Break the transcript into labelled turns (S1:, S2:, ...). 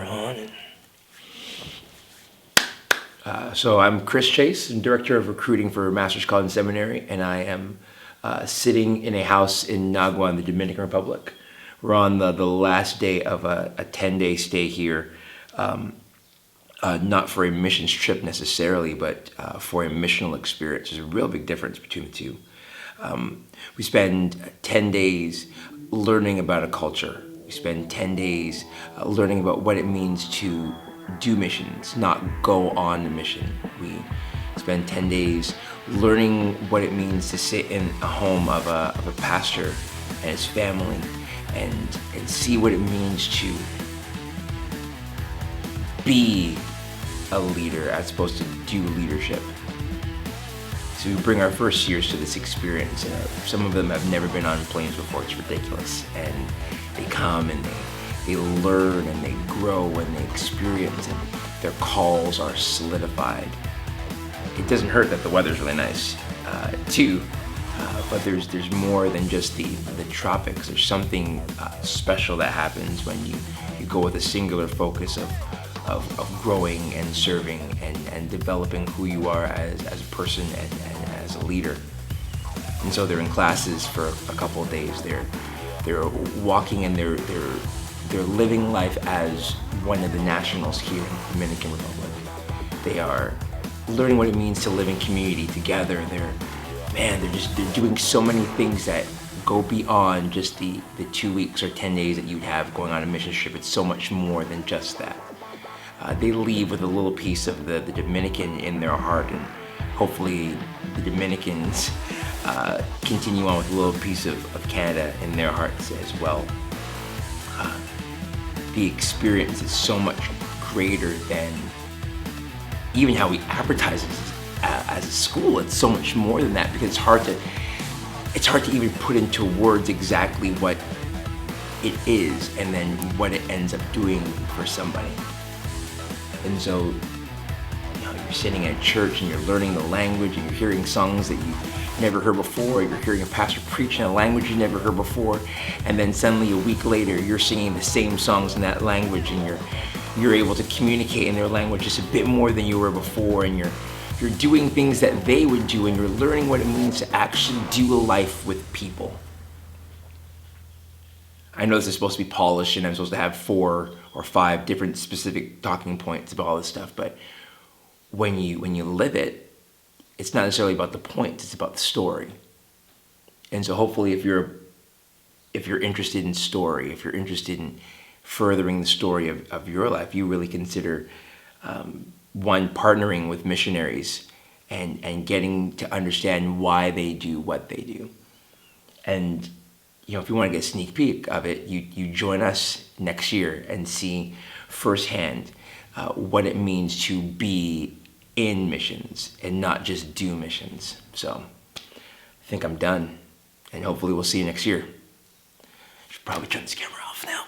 S1: camera on.
S2: So I'm Chris Chase, I'm Director of Recruiting for Master's College and Seminary, and I am sitting in a house in Nagua in the Dominican Republic. We're on the last day of a 10-day stay here, not for a missions trip necessarily, but for a missional experience. There's a real big difference between the two. We spend 10 days learning about a culture. We spend 10 days learning about what it means to do missions, not go on a mission. We spend 10 days learning what it means to sit in a home of a pastor and his family and see what it means to be a leader as opposed to do leadership. So we bring our first years to this experience. Some of them have never been on planes before. It's ridiculous. And they come and they learn and they grow and they experience, and their calls are solidified. It doesn't hurt that the weather's really nice too, but there's more than just the tropics. There's something special that happens when you go with a singular focus of growing and serving and developing who you are as a person and as a leader. And so they're in classes for a couple of days. They're walking and they're living life as one of the nationals here in the Dominican Republic. They are learning what it means to live in community together. They're doing so many things that go beyond just the 2 weeks or 10 days that you'd have going on a mission trip. It's so much more than just that. They leave with a little piece of the Dominican in their heart, and hopefully the Dominicans continue on with a little piece of Canada in their hearts as well. The experience is so much greater than even how we advertise it as a school. It's so much more than that, because it's hard to even put into words exactly what it is and then what it ends up doing for somebody. And so, you're sitting at church and you're learning the language and you're hearing songs that you've never heard before. You're hearing a pastor preach in a language you never heard before, and then suddenly a week later you're singing the same songs in that language, and you're able to communicate in their language just a bit more than you were before, and you're doing things that they would do, and you're learning what it means to actually do a life with people. I know this is supposed to be polished and I'm supposed to have 4 or 5 different specific talking points about all this stuff, but when you live it, it's not necessarily about the points, it's about the story. And so hopefully if you're interested in story, if you're interested in furthering the story of your life, you really consider one, partnering with missionaries and getting to understand why they do what they do. And if you want to get a sneak peek of it, you join us next year and see firsthand what it means to be in missions and not just do missions. So I think I'm done, and hopefully we'll see you next year. Should probably turn this camera off now.